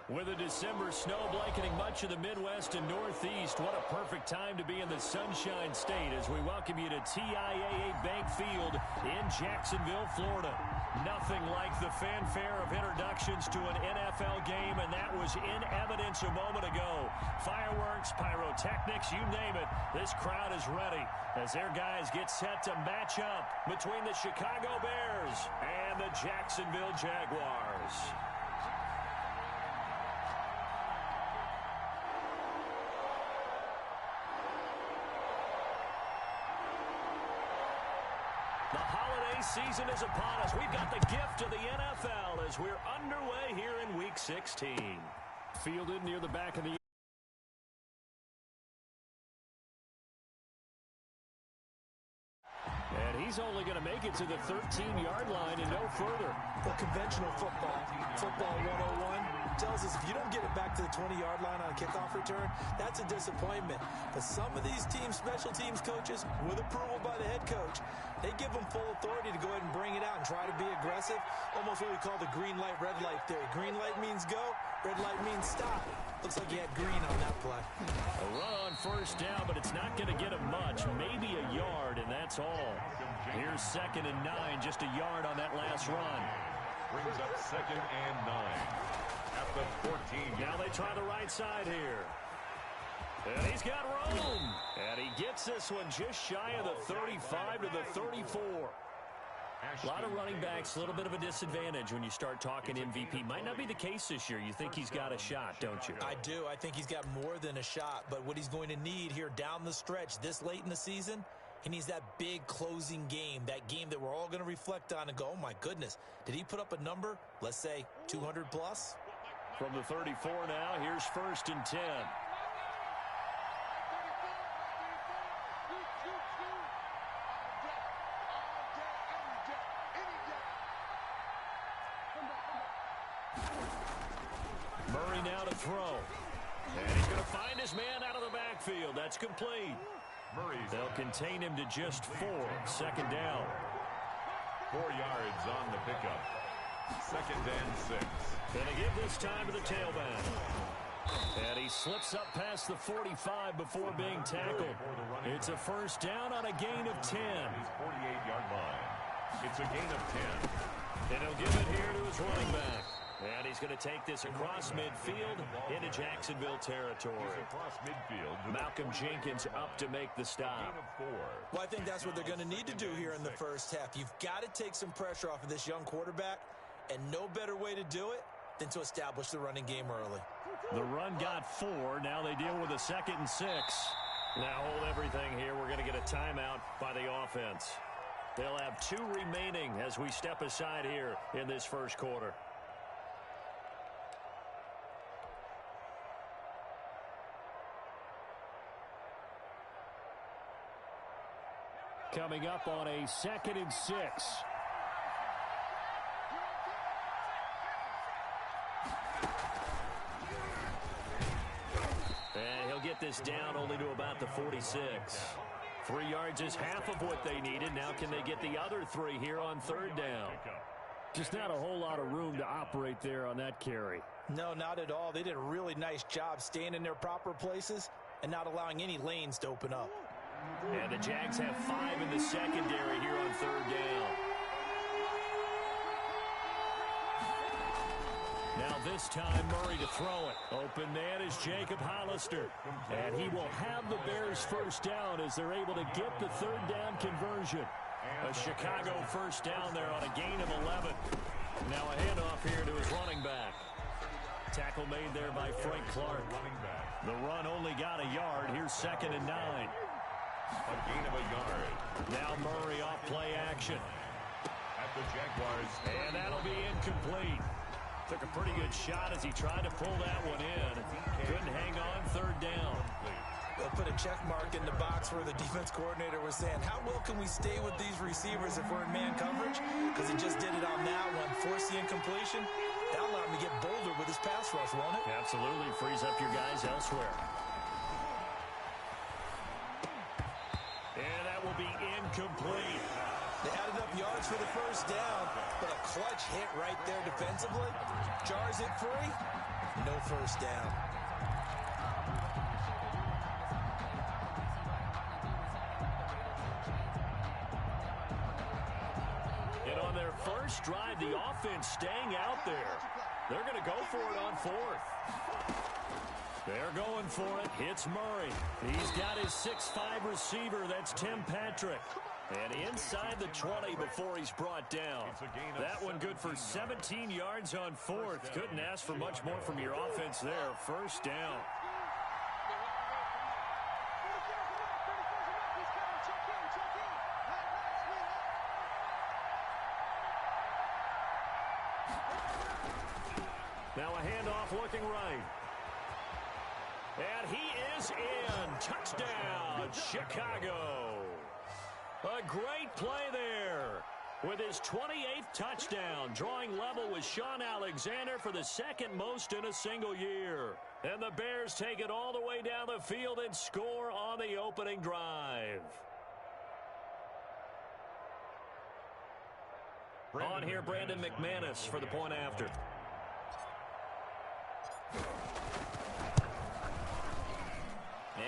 With a December snow blanketing much of the Midwest and Northeast, what a perfect time to be in the Sunshine State as we welcome you to TIAA Bank Field in Jacksonville, Florida. Nothing like the fanfare of introductions to an NFL game, and that was in evidence a moment ago. Fireworks, pyrotechnics, you name it, this crowd is ready as their guys get set to match up between the Chicago Bears and the Jacksonville Jaguars. The holiday season is upon us. We've got the gift of the NFL as we're underway here in Week 16. Fielded near the back of the and he's only going to make it to the 13-yard line and no further. Well, conventional football 101, tells us if you don't get it back to the 20-yard line on a kickoff return, that's a disappointment. But some of these teams, special teams coaches, with approval by the head coach, they give them full authority to go ahead and bring it out and try to be aggressive. Almost what we call the green light, red light theory. Green light means go, red light means stop. Looks like he had green on that play. A run on first down, but it's not going to get him much. Maybe a yard, and that's all. Here's 2nd and 9, just a yard on that last run. Brings up 2nd and 9 at the 14. Now they try the right side here. And he's got room. And he gets this one just shy of the 35 to the 34. A lot of running backs, a little bit of a disadvantage when you start talking MVP. Might not be the case this year. You think he's got a shot, don't you? I do. I think he's got more than a shot. But what he's going to need here down the stretch this late in the season, he needs that big closing game, that game that we're all going to reflect on and go, oh, my goodness, did he put up a number, let's say, 200 plus? From the 34 now, here's 1st and 10. Murray now to throw. And he's going to find his man out of the backfield. That's complete. They'll contain him to just 4. 2nd down. 4 yards on the pickup. 2nd and 6. Going to give this time to the tailback. And he slips up past the 45 before being tackled. It's a 1st down on a gain of 10. His 48-yard line. It's a gain of 10. And he'll give it here to his running back. And he's going to take this across midfield into Jacksonville territory. Across midfield. Malcolm Jenkins up to make the stop. Well, I think that's what they're going to need to do here in the first half. You've got to take some pressure off of this young quarterback, and no better way to do it than to establish the running game early. The run got 4. Now they deal with a 2nd and 6. Now hold everything here. We're going to get a timeout by the offense. They'll have 2 remaining as we step aside here in this first quarter. Coming up on a 2nd and 6. And he'll get this down only to about the 46. 3 yards is half of what they needed. Now can they get the other 3 here on 3rd down? Just not a whole lot of room to operate there on that carry. No, not at all. They did a really nice job staying in their proper places and not allowing any lanes to open up. And the Jags have 5 in the secondary here on 3rd down. Now this time Murray to throw it. Open man is Jacob Hollister. And he will have the Bears 1st down as they're able to get the 3rd down conversion. A Chicago 1st down there on a gain of 11. Now a handoff here to his running back. Tackle made there by Frank Clark. The run only got a yard. Here's 2nd and 9. A gain of a yard. Now Murray off play action. At the Jaguars. And that'll be incomplete. Took a pretty good shot as he tried to pull that one in. Couldn't hang on 3rd down. They'll put a check mark in the box where the defense coordinator was saying, how well can we stay with these receivers if we're in man coverage? Because he just did it on that one. Force the incompletion. That'll allow him to get bolder with his pass rush, won't it? Absolutely. Frees up your guys elsewhere. And that will be incomplete. They added up yards yards for the first down, but a clutch hit right there defensively. Jars it free, no first down. And on their first drive, the offense staying out there. They're going to go for it on fourth. They're going for it. Hits Murray. He's got his 6'5" receiver. That's Tim Patrick. And inside the 20 before he's brought down. That one good for 17 yards on fourth. Couldn't ask for much more from your offense there. First down. Now a handoff looking right. And he is in. Touchdown, Chicago. A great play there. With his 28th touchdown, drawing level with Sean Alexander for the second most in a single year. And the Bears take it all the way down the field and score on the opening drive. On here, Brandon McManus for the point after.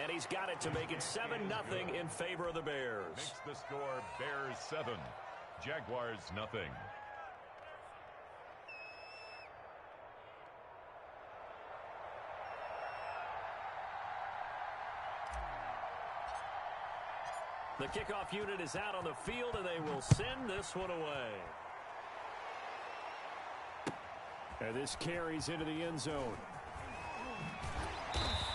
And he's got it to make it 7-0 in favor of the Bears. Makes the score Bears 7, Jaguars 0. The kickoff unit is out on the field, and they will send this one away. And this carries into the end zone.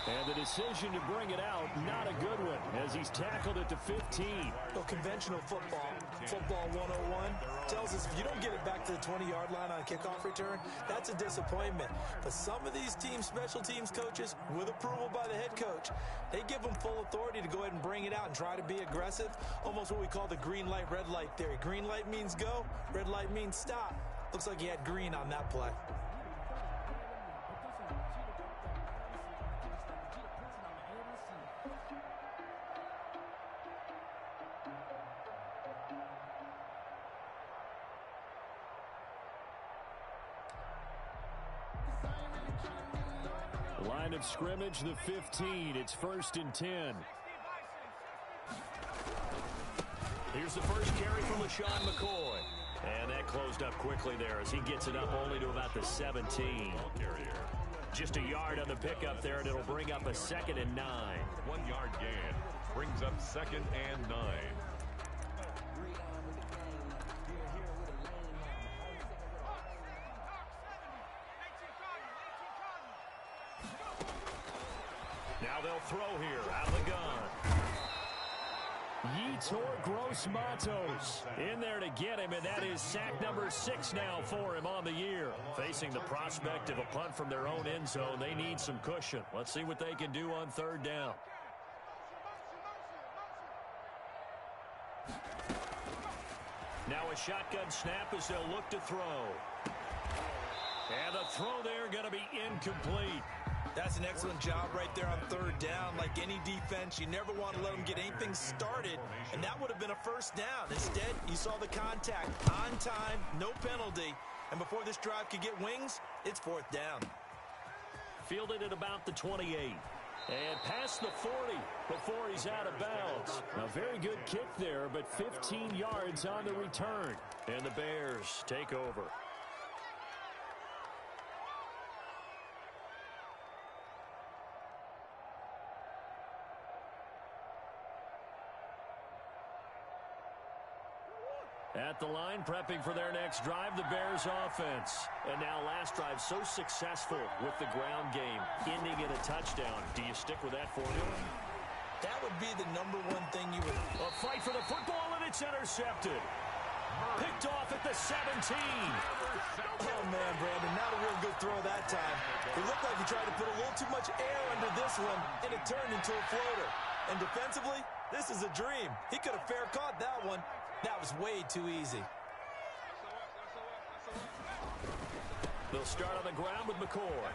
And the decision to bring it out, not a good one, as he's tackled it to 15. Well, conventional football 101, tells us if you don't get it back to the 20-yard line on a kickoff return, that's a disappointment. But some of these special teams coaches, with approval by the head coach, they give them full authority to go ahead and bring it out and try to be aggressive, almost what we call the green light, red light theory. Green light means go, red light means stop. Looks like he had green on that play. Line of scrimmage, the 15. It's 1st and 10. Here's the first carry from LaShawn McCoy. And that closed up quickly there as he gets it up only to about the 17. Just a yard on the pickup there, and it'll bring up a 2nd and 9. 1 yard gain brings up 2nd and 9. Now they'll throw here out of the gun. Yetur Gross-Matos in there to get him, and that is sack number 6 now for him on the year. Facing the prospect of a punt from their own end zone, they need some cushion. Let's see what they can do on 3rd down. Now a shotgun snap as they'll look to throw. And the throw there going to be incomplete. That's an excellent job right there on 3rd down. Like any defense, you never want to let them get anything started, and that would have been a first down. Instead, you saw the contact on time, no penalty, and before this drive could get wings, it's 4th down. Fielded at about the 28. And past the 40 before he's out of bounds. A very good kick there, but 15 yards on the return. And the Bears take over. At the line, prepping for their next drive, the Bears offense. And now last drive so successful with the ground game, ending in a touchdown. Do you stick with that formula? That would be the #1 thing you would... A fight for the football, and it's intercepted. Picked off at the 17. Oh, man, Brandon, not a real good throw that time. It looked like he tried to put a little too much air under this one, and it turned into a floater. And defensively, this is a dream. He could have fair caught that one. That was way too easy. They'll start on the ground with McCoy.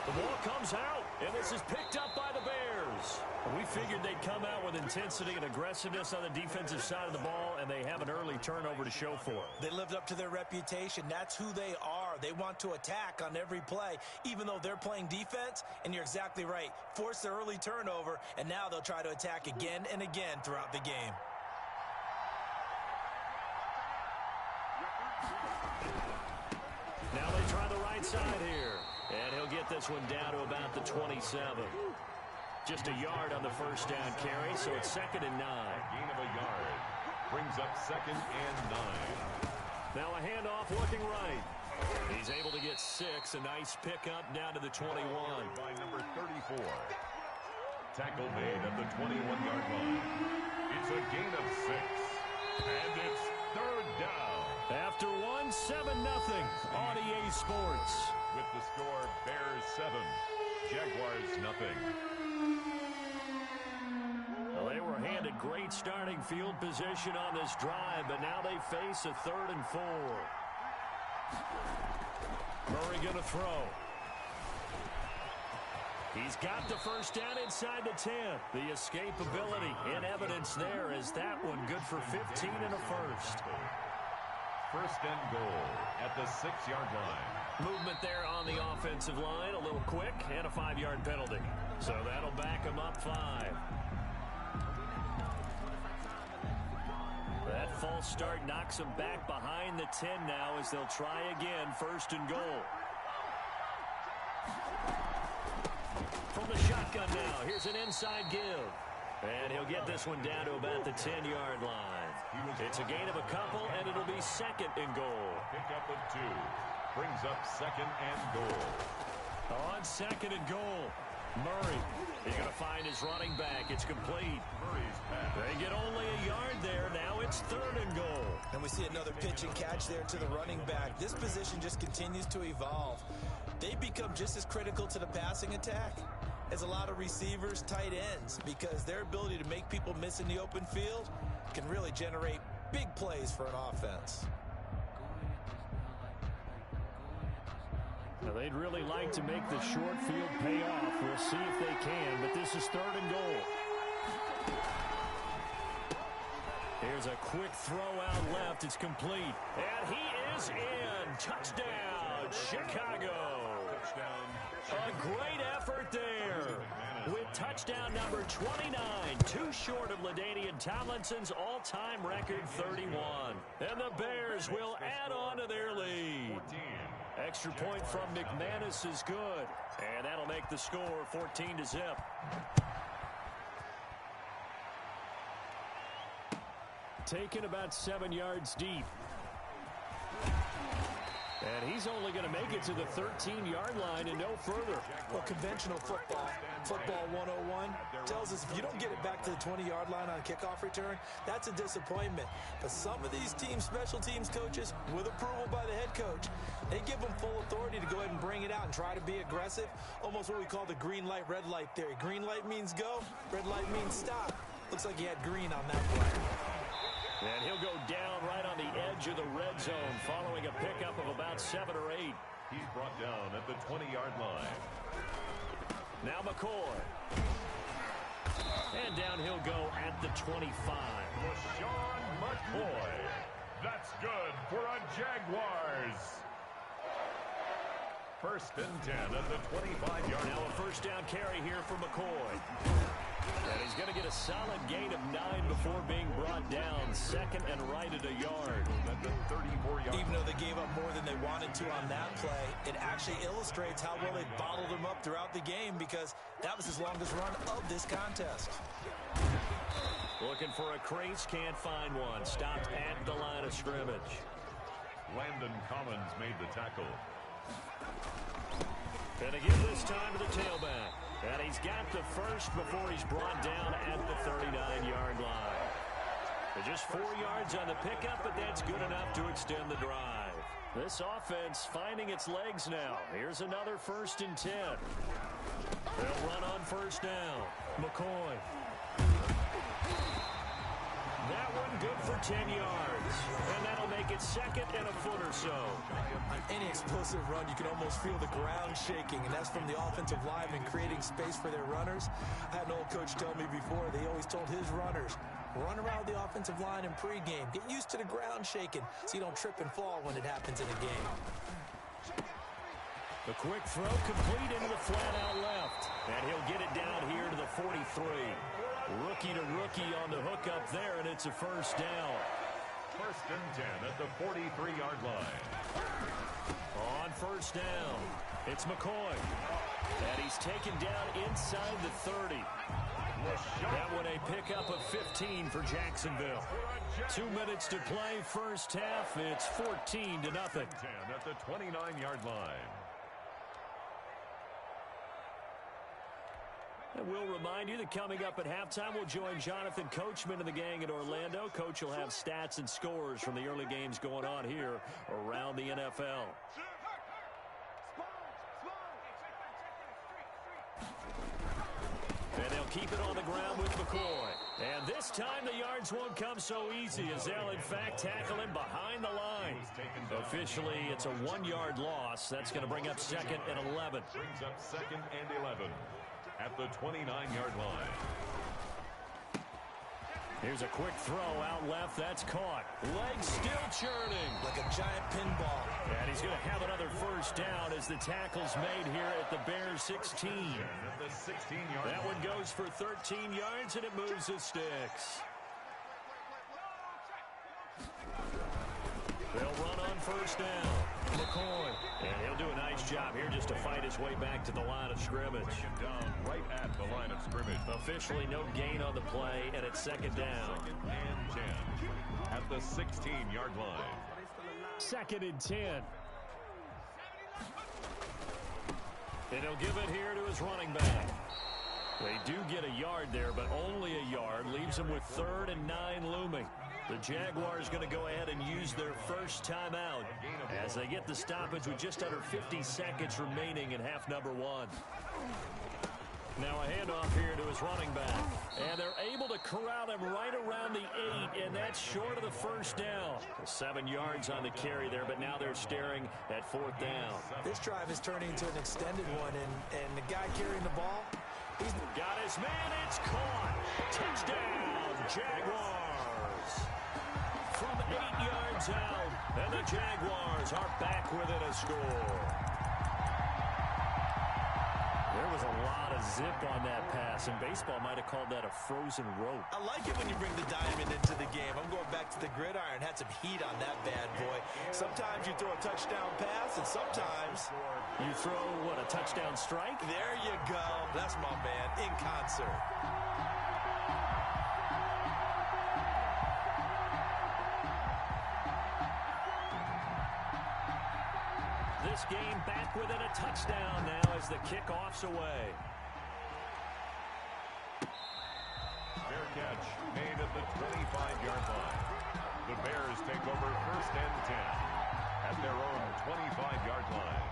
The ball comes out, and this is picked up by the Bears. We figured they'd come out with intensity and aggressiveness on the defensive side of the ball, and they have an early turnover to show for it. They lived up to their reputation. That's who they are. They want to attack on every play, even though they're playing defense. And you're exactly right. Force the early turnover, and now they'll try to attack again and again throughout the game. Now they try the right side here. And he'll get this one down to about the 27. Just a yard on the first down carry, so it's 2nd and 9. Gain of a yard. Brings up 2nd and 9. Now a handoff looking right. He's able to get 6. A nice pickup down to the 21. By number 34. Tackle made at the 21-yard line. It's a gain of 6. And it's 3rd down. After 7-0 on EA Sports. With the score, Bears 7, Jaguars nothing. Well, they were handed great starting field position on this drive, but now they face a 3rd and 4. Murray going to throw. He's got the first down inside the 10. The escapability in evidence there is that one good for 15 and a first. 1st and goal at the 6-yard line. Movement there on the offensive line, a little quick, and a 5-yard penalty. So that'll back him up 5. That false start knocks him back behind the 10 now as they'll try again, 1st and goal. From the shotgun now, here's an inside give. And he'll get this one down to about the 10-yard line. It's a gain of a couple, and it'll be 2nd and goal. Pickup of 2. Brings up 2nd and goal. On 2nd and goal, Murray. He's going to find his running back. It's complete. Murray's pass. They get only a yard there. Now it's 3rd and goal. And we see another pitch and catch there to the running back. This position just continues to evolve. They become just as critical to the passing attack as a lot of receivers, tight ends, because their ability to make people miss in the open field can really generate big plays for an offense. Now, they'd really like to make the short field pay off. We'll see if they can, but this is 3rd and goal. Here's a quick throw out left. It's complete. And he is in. Touchdown, Chicago. A great effort there. With touchdown number 29, too short of LaDainian Tomlinson's all-time record 31. And the Bears will add on to their lead. Extra point from McManus is good. And that'll make the score 14-0. Taken about 7 yards deep. And he's only going to make it to the 13-yard line and no further. Well, conventional football 101, tells us if you don't get it back to the 20-yard line on kickoff return, that's a disappointment. But some of these special teams coaches, with approval by the head coach, they give them full authority to go ahead and bring it out and try to be aggressive. Almost what we call the green light, red light theory. Green light means go, red light means stop. Looks like he had green on that play. And he'll go down right on the edge of the red zone following a pickup of about 7 or 8. He's brought down at the 20-yard line. Now McCoy. And down he'll go at the 25. LaShawn McCoy. That's good for a Jaguars. 1st and 10 at the 25-yard line. Now a first down carry here for McCoy. And he's going to get a solid gain of 9 before being brought down. 2nd and right at a yard. At the 34-yard line. Even though they gave up more than they wanted to on that play, it actually illustrates how well they bottled him up throughout the game, because that was his longest run of this contest. Looking for a crease, can't find one. Stopped at the line of scrimmage. Landon Collins made the tackle. And to give this time to the tailback. And he's got the first before he's brought down at the 39-yard line. Just 4 yards on the pickup, but that's good enough to extend the drive. This offense finding its legs now. Here's another 1st and 10. They'll run on first down. McCoy. That one good for 10 yards. And that'll make it second and a foot or so. On any explosive run, you can almost feel the ground shaking, and that's from the offensive linemen creating space for their runners. I had an old coach tell me before, they always told his runners, run around the offensive line in pregame. Get used to the ground shaking so you don't trip and fall when it happens in a game. The quick throw complete into the flat out left. And he'll get it down here to the 43. Rookie to rookie on the hook up there, and it's a first down. First and 10 at the 43-yard line. On first down, it's McCoy. And he's taken down inside the 30. That one a pickup of 15 for Jacksonville. 2 minutes to play first half. It's 14-0. 10 at the 29-yard line. And we'll remind you that coming up at halftime, we'll join Jonathan Coachman and the gang in Orlando. Coach will have stats and scores from the early games going on here around the NFL. And they'll keep it on the ground with McCoy. And this time the yards won't come so easy as they'll, in fact, tackle him behind the line. Officially, it's a 1-yard loss. That's going to bring up second and 11. Brings up second and 11. At the 29-yard line. Here's a quick throw out left. That's caught. Legs still churning. Like a giant pinball. And he's going to have another first down as the tackle's made here at the Bears 16. At the 16-yard That one goes for 13 yards, and it moves the sticks. They'll run on first down. McCoy. And he'll do a nice job here just to fight his way back to the line of scrimmage. down right at the line of scrimmage. Officially no gain on the play, and it's second down. Second and 10 at the 16-yard line. Second and 10. And he'll give it here to his running back. They do get a yard there, but only a yard. Leaves them with 3rd and 9 looming. The Jaguars going to go ahead and use their first timeout as they get the stoppage with just under 50 seconds remaining in half number 1. Now a handoff here to his running back. And they're able to corral him right around the 8, and that's short of the first down. 7 yards on the carry there, but now they're staring at 4th down. This drive is turning into an extended one, and the guy carrying the ball, he's got his man. It's caught. Touchdown, Jaguars. From 8 yards out, and the Jaguars are back within a score. There was a lot of zip on that pass, and baseball might have called that a frozen rope. I like it when you bring the diamond into the game. I'm going back to the gridiron. Had some heat on that bad boy. Sometimes you throw a touchdown pass, and sometimes you throw, what, a touchdown strike? There you go. That's my man, in concert. This game back within a touchdown now as the kickoff's away. Fair catch made at the 25-yard line. The Bears take over first and 10 at their own 25-yard line.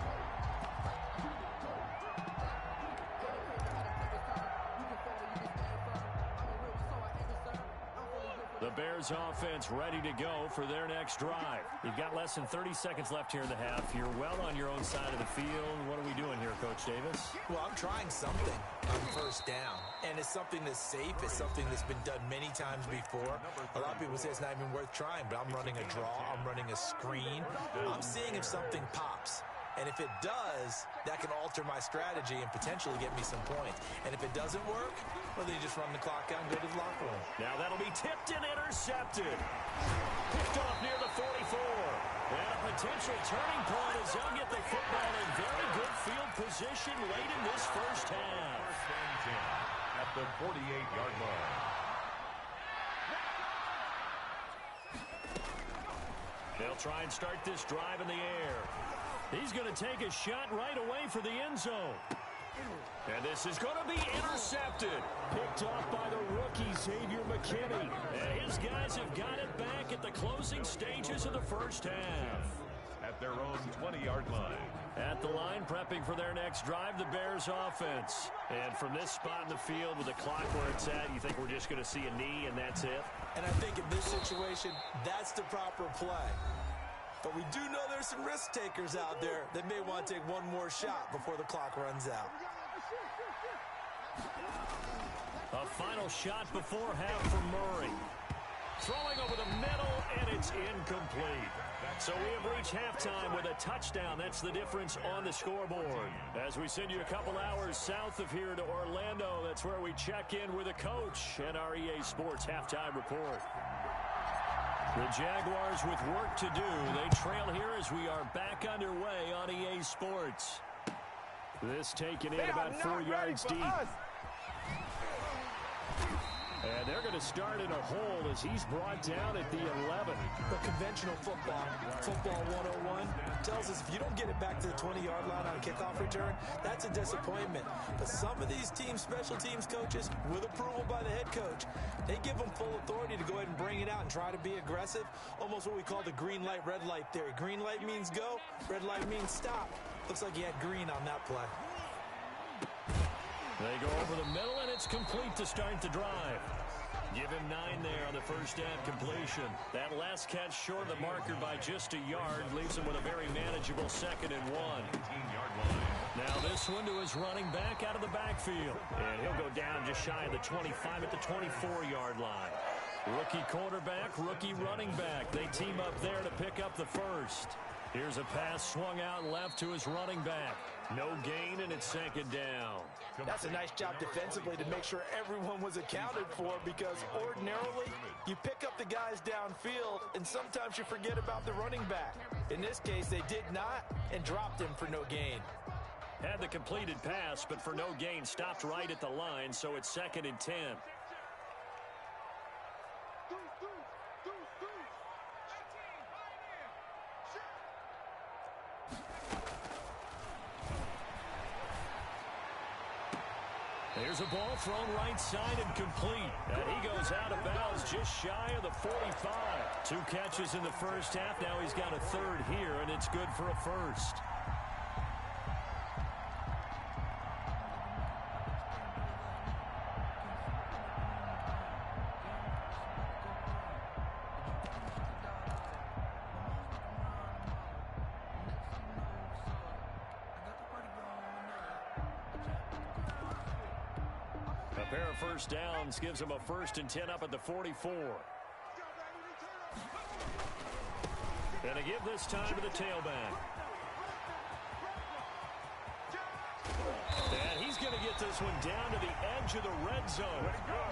The Bears offense ready to go for their next drive. You've got less than 30 seconds left here in the half. You're well on your own side of the field. What are we doing here, Coach Davis? Well, I'm trying something on first down. And it's something that's safe. It's something that's been done many times before. A lot of people say it's not even worth trying, but I'm running a draw. I'm running a screen. I'm seeing if something pops. And if it does, that can alter my strategy and potentially get me some points. And if it doesn't work, well, then you just run the clock out and go to the locker room. Now that'll be tipped and intercepted. Picked off near the 44. And a potential turning point as they'll get the football in very good field position late in this first half. First and 10 at the 48-yard line. They'll try and start this drive in the air. He's going to take a shot right away for the end zone. And this is going to be intercepted. Picked off by the rookie, Xavier McKinney. And his guys have got it back at the closing stages of the first half. At their own 20-yard line. At the line, prepping for their next drive, the Bears offense. And from this spot in the field with the clock where it's at, you think we're just going to see a knee and that's it? And I think in this situation, that's the proper play. But we do know there's some risk takers out there that may want to take one more shot before the clock runs out. A final shot before half from Murray. Throwing over the middle, and it's incomplete. So we have reached halftime with a touchdown. That's the difference on the scoreboard. As we send you a couple hours south of here to Orlando, that's where we check in with the coach and our EA Sports halftime report. The Jaguars with work to do. They trail here as we are back underway on EA Sports. This taken in about 4 yards deep. And they're going to start in a hole as he's brought down at the 11. But conventional football 101, tells us if you don't get it back to the 20-yard line on a kickoff return, that's a disappointment. But some of these special teams coaches, with approval by the head coach, they give them full authority to go ahead and bring it out and try to be aggressive. Almost what we call the green light, red light theory. Green light means go, red light means stop. Looks like he had green on that play. They go over the middle, and it's complete to start the drive. Give him 9 there on the first half completion. That last catch short of the marker by just a yard leaves him with a very manageable 2nd and 1. Now this one to his running back out of the backfield. And he'll go down just shy of the 25 at the 24-yard line. Rookie quarterback, rookie running back. They team up there to pick up the first. Here's a pass swung out left to his running back. No gain, and it's 2nd down. That's a nice job defensively to make sure everyone was accounted for, because ordinarily you pick up the guys downfield and sometimes you forget about the running back. In this case, they did not and dropped him for no gain. Had the completed pass, but for no gain, stopped right at the line, so it's 2nd and 10. There's a ball thrown right side and complete. And he goes out of bounds just shy of the 45. 2 catches in the first half. Now he's got a 3rd here, and it's good for a first. A pair of first downs gives him a 1st and 10 up at the 44. And a give this time to the tailback. And he's going to get this one down to the edge of the red zone.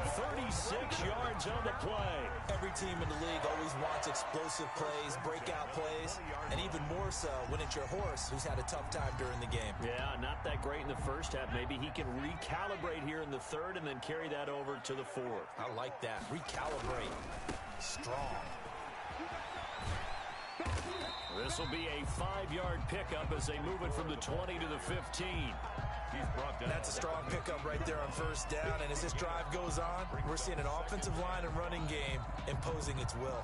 36 yards on the play. Every team in the league always wants explosive plays, breakout plays, and even more so when it's your horse who's had a tough time during the game. Yeah, not that great in the first half. Maybe he can recalibrate here in the 3rd and then carry that over to the 4th. I like that. Recalibrate. Strong. This will be a 5-yard pickup as they move it from the 20 to the 15. That's a strong pickup right there on first down, and as this drive goes on, we're seeing an offensive line and running game imposing its will.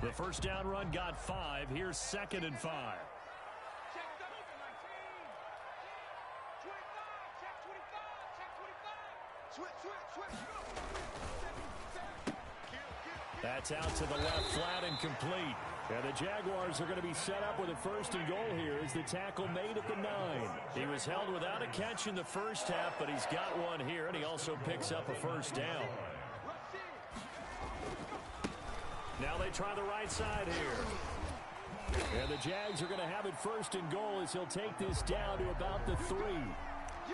The first down run got 5. Here's 2nd and 5. That's out to the left, flat and complete. And the Jaguars are going to be set up with a 1st and goal here as the tackle made at the 9. He was held without a catch in the first half, but he's got one here, and he also picks up a 1st down. Now they try the right side here. And the Jags are going to have it 1st and goal as he'll take this down to about the 3.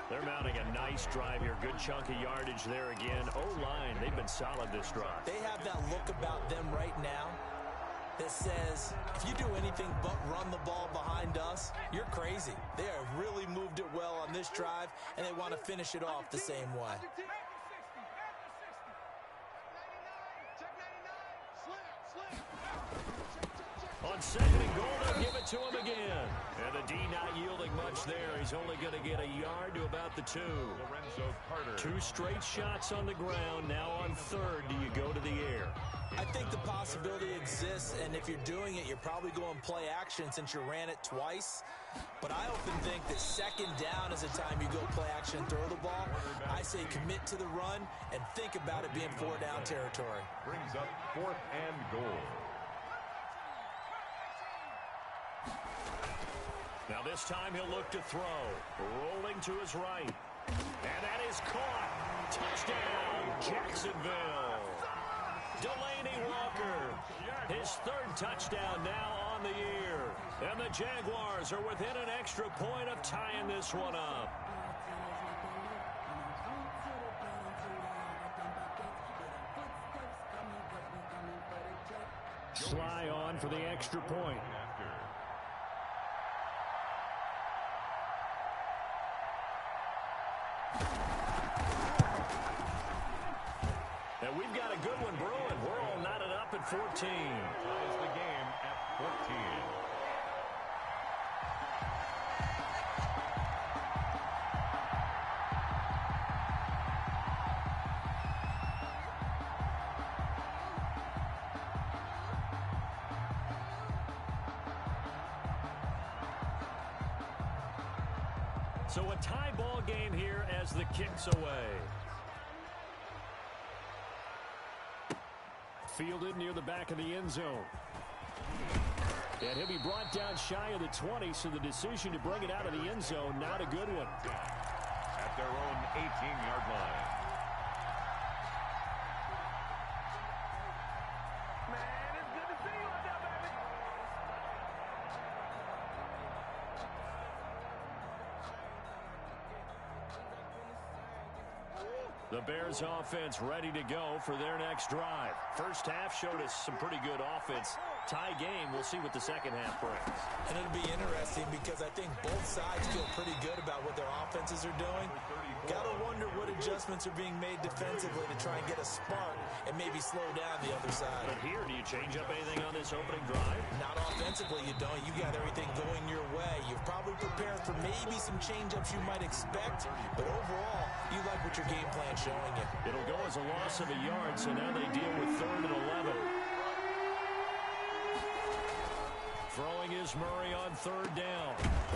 They're mounting a nice drive here. Good chunk of yardage there again. O-line, they've been solid this drive. They have that look about them right now that says, if you do anything but run the ball behind us, you're crazy. They have really moved it well on this drive, and they want to finish it off the same way. On second and goal. They'll give it to him again. And the D not yielding much there. He's only going to get a yard to about the 2. Two straight shots on the ground. Now on third, do you go to the air? I think the possibility exists, and if you're doing it, you're probably going play action since you ran it twice. But I often think that second down is the time you go play action and throw the ball. I say commit to the run and think about it being 4-down territory. Brings up 4th and goal. Now this time he'll look to throw. Rolling to his right. And that is caught. Touchdown, Jacksonville. Delaney Walker, his 3rd touchdown now on the year. And the Jaguars are within an extra point of tying this one up. Sly on for the extra point. And we've got a good one brewing. We're all knotted up at 14. Ties the game at 14. So a tie ball game here as the kick's away. Fielded near the back of the end zone. And he'll be brought down shy of the 20, so the decision to bring it out of the end zone, not a good one. At their own 18-yard line. Man, it's good to see you out there, baby. The Bears offense ready to go for their next drive. First half showed us some pretty good offense. Tie game, we'll see what the second half brings. And it'll be interesting because I think both sides feel pretty good about what their offenses are doing. Got to wonder what adjustments are being made defensively to try and get a spark and maybe slow down the other side. But here, do you change up anything on this opening drive? Not offensively, you don't. You got everything going your way. You've probably prepared for maybe some change-ups you might expect, but overall, you like what your game plan's showing you. It'll go as a loss of a yard, so now they deal with 3rd and 11. Throwing is Murray on 3rd down.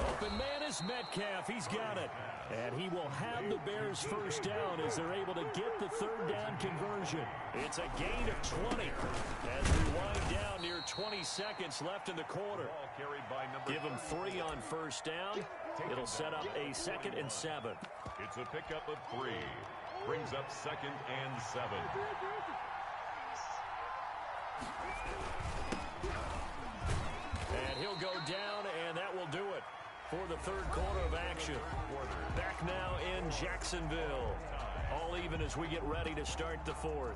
Open man is Metcalf. He's got it. And he will have the Bears first down as they're able to get the 3rd down conversion. It's a gain of 20 as we wind down near 20 seconds left in the quarter. Give them 3 on first down. It'll set up a 2nd and 7. It's a pickup of 3. Brings up 2nd and 7. And he'll go down, and that will do it for the 3rd quarter of action. Back now in Jacksonville. All even as we get ready to start the 4th.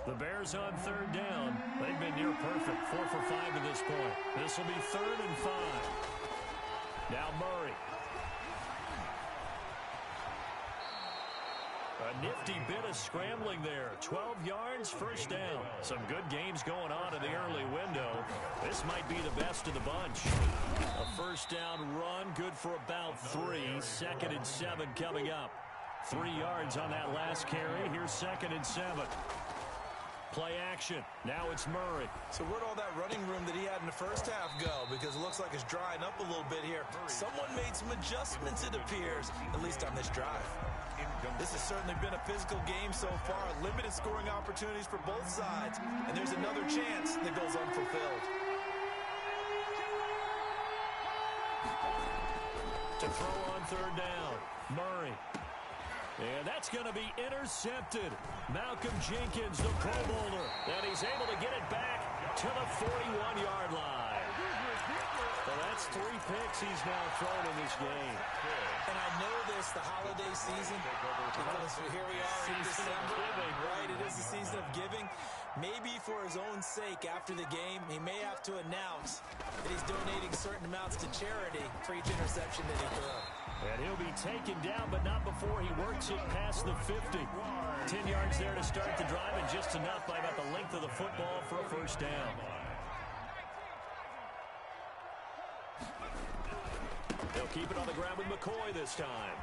The Bears on 3rd down. They've been near perfect. 4 for 5 to this point. This will be 3rd and 5. Now Murray. A nifty bit of scrambling there. 12 yards, first down. Some good games going on in the early window. This might be the best of the bunch. A first down run, good for about 3. 2nd and 7 coming up. 3 yards on that last carry. Here's 2nd and 7. Play action. Now it's Murray. So where'd all that running room that he had in the first half go? Because it looks like it's drying up a little bit here. Someone made some adjustments, it appears, at least on this drive. This has certainly been a physical game so far. Limited scoring opportunities for both sides. And there's another chance that goes unfulfilled. To throw on 3rd down. Murray. And that's going to be intercepted. Malcolm Jenkins, the Pro Bowler. And he's able to get it back to the 41-yard line. Well, that's 3 picks he's now thrown in this game. And I know this, the holiday season, because here we are in December, right? It is the season of giving. Maybe for his own sake after the game, he may have to announce that he's donating certain amounts to charity for each interception that he throws. And he'll be taken down, but not before he works it past the 50. 10 yards there to start the drive, and just enough by about the length of the football for a first down. They'll keep it on the ground with McCoy this time.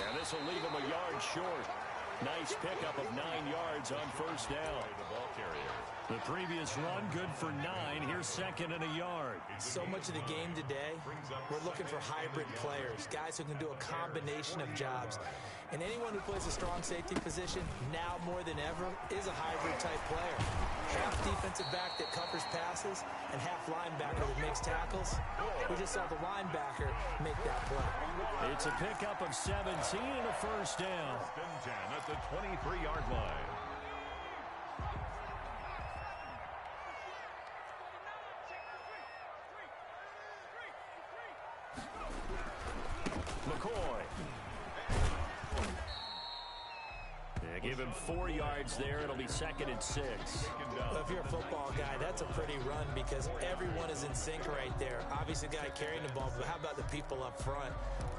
And this will leave him a yard short. Nice pickup of 9 yards on first down. The previous run, good for 9. Here's second and a yard. So much of the game today, we're looking for hybrid players, guys who can do a combination of jobs. And anyone who plays a strong safety position, now more than ever, is a hybrid-type player. Half defensive back that covers passes, and half linebacker that makes tackles. We just saw the linebacker make that play. It's a pickup of 17 and a first down. 10 at the 23-yard line. McCoy. Yeah, give him 4 yards there. It'll be second and 6. Well, if you're a football guy, that's a pretty run because everyone is in sync right there. Obviously, the guy carrying the ball, but how about the people up front?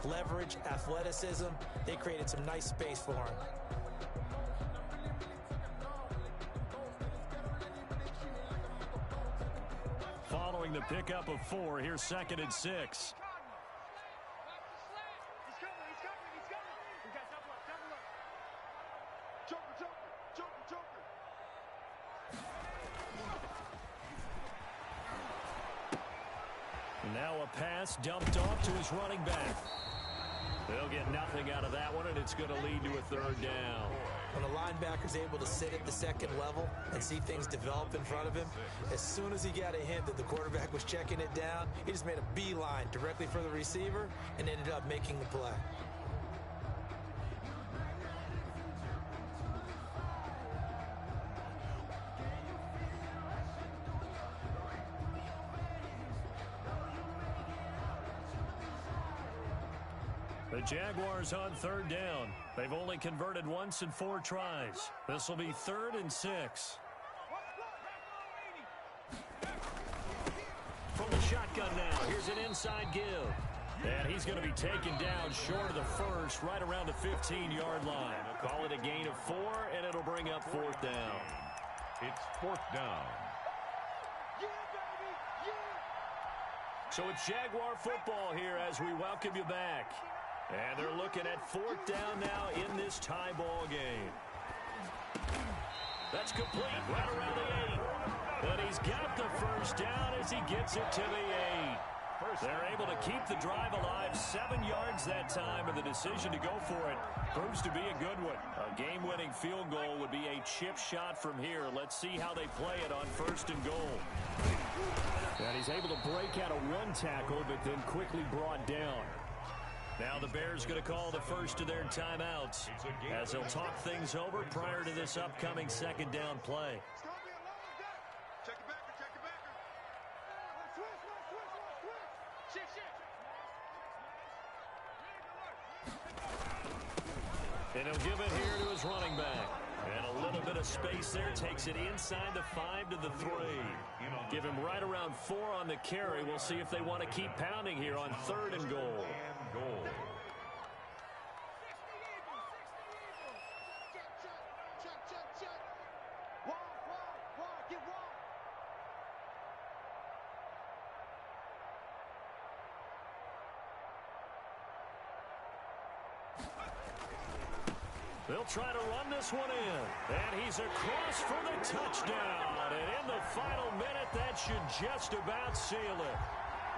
Leverage, athleticism, they created some nice space for him. Following the pickup of 4, here's second and 6. Now a pass dumped off to his running back. They'll get nothing out of that one, and it's going to lead to a third down. When a linebacker's able to sit at the second level and see things develop in front of him, as soon as he got a hint that the quarterback was checking it down, he just made a beeline directly for the receiver and ended up making the play. The Jaguars on third down. They've only converted once in 4 tries. This will be 3rd and 6. From the shotgun now, here's an inside give. And he's going to be taken down short of the first, right around the 15-yard line. Call it a gain of 4, and it'll bring up 4th down. It's 4th down. So it's Jaguar football here as we welcome you back. And they're looking at 4th down now in this tie ball game. That's complete right around the 8. But he's got the first down as he gets it to the 8. They're able to keep the drive alive, 7 yards that time, and the decision to go for it proves to be a good one. A game-winning field goal would be a chip shot from here. Let's see how they play it on 1st and goal. And he's able to break out of one tackle, but then quickly brought down. Now the Bears going to call the first of their timeouts as they'll talk things over prior to this upcoming 2nd down play. And he'll give it here to his running back. And a little bit of space there. Takes it inside the 5 to the 3. Give him right around 4 on the carry. We'll see if they want to keep pounding here on 3rd and goal. They'll try to run this one in. And he's across for the touchdown. And in the final minute, that should just about seal it.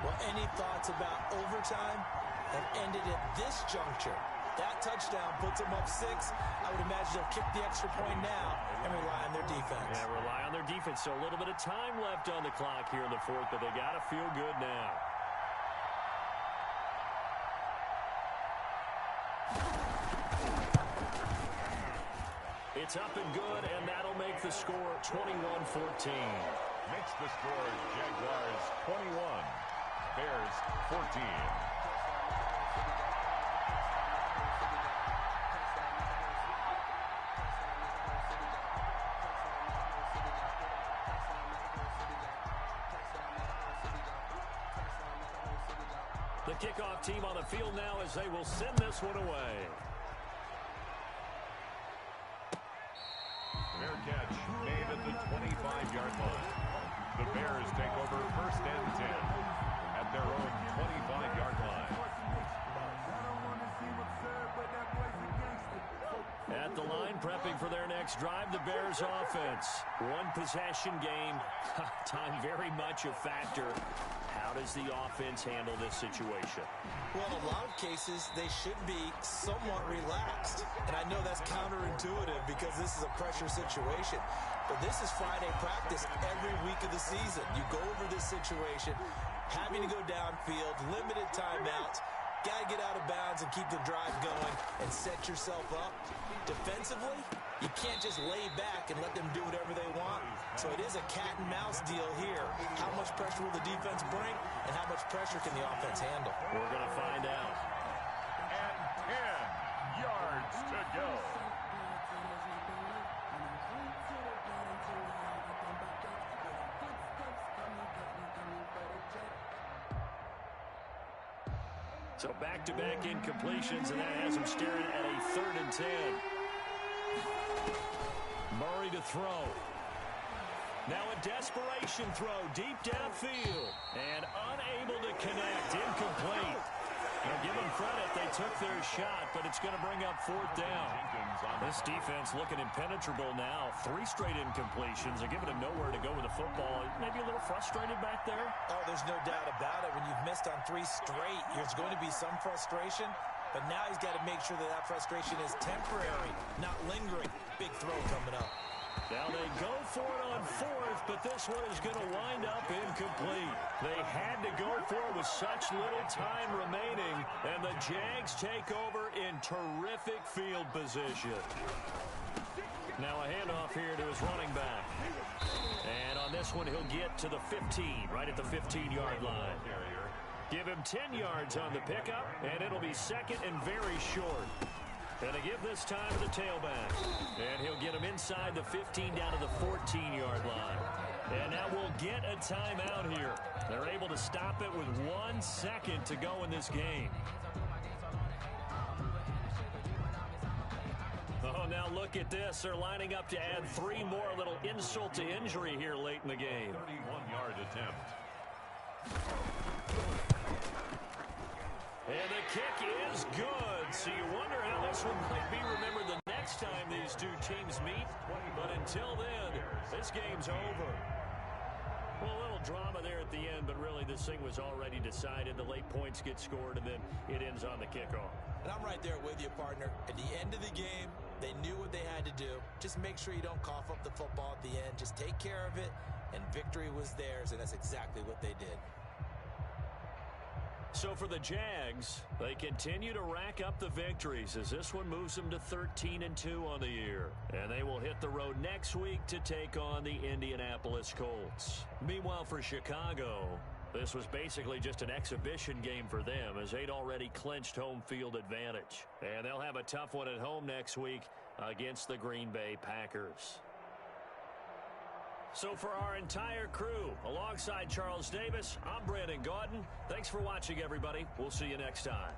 Well, any thoughts about overtime have ended at this juncture. That touchdown puts them up 6. I would imagine they'll kick the extra point now and rely on their defense. Yeah, rely on their defense. So a little bit of time left on the clock here in the 4th, but they got to feel good now. It's up and good, and that'll make the score 21-14. Makes the score Jaguars 21, Bears 14. The kickoff team on the field now as they will send this one away. Fair catch made at the 25-yard line. The Bears take over 1st and 10 at their own 25-yard line. At the line, prepping for their next drive, the Bears offense. One possession game. Time very much a factor. How does the offense handle this situation? Well, in a lot of cases, they should be somewhat relaxed. And I know that's counterintuitive because this is a pressure situation. But this is Friday practice every week of the season. You go over this situation, having to go downfield, limited timeouts, got to get out of bounds and keep the drive going and set yourself up. Defensively, you can't just lay back and let them do whatever they want. So it is a cat and mouse deal here. How much pressure will the defense bring and how much pressure can the offense handle? We're going to find out. And 10 yards to go. So back-to-back incompletions, and that has him staring at a 3rd and 10. Murray to throw. Now a desperation throw deep downfield. And unable to connect. Incomplete. Now give them credit. They took their shot, but it's going to bring up 4th down. This defense looking impenetrable now. 3 straight incompletions. They're giving him nowhere to go with the football. Maybe a little frustrated back there. Oh, there's no doubt about it. When you've missed on 3 straight, there's going to be some frustration. But now he's got to make sure that that frustration is temporary, not lingering. Big throw coming up. Now they go for it on 4th, but this one is going to wind up incomplete. They had to go for it with such little time remaining, and the Jags take over in terrific field position. Now a handoff here to his running back. And on this one, he'll get to the 15, right at the 15-yard line. Give him 10 yards on the pickup, and it'll be 2nd and very short. And they give this time to the tailback. And he'll get him inside the 15 down to the 14-yard line. And now we'll get a timeout here. They're able to stop it with 1 second to go in this game. Oh, now look at this. They're lining up to add 3 more. A little insult to injury here late in the game. 31-yard attempt. And the kick is good. So you wonder how this one might be remembered the next time these two teams meet. But until then, this game's over. Well, a little drama there at the end, but really this thing was already decided. The late points get scored, and then it ends on the kickoff. And I'm right there with you, partner. At the end of the game, they knew what they had to do. Just make sure you don't cough up the football at the end. Just take care of it, and victory was theirs, and that's exactly what they did. So for the Jags, they continue to rack up the victories as this one moves them to 13-2 on the year. And they will hit the road next week to take on the Indianapolis Colts. Meanwhile, for Chicago, this was basically just an exhibition game for them as they'd already clinched home field advantage. And they'll have a tough one at home next week against the Green Bay Packers. So for our entire crew, alongside Charles Davis, I'm Brandon Gaudin. Thanks for watching, everybody. We'll see you next time.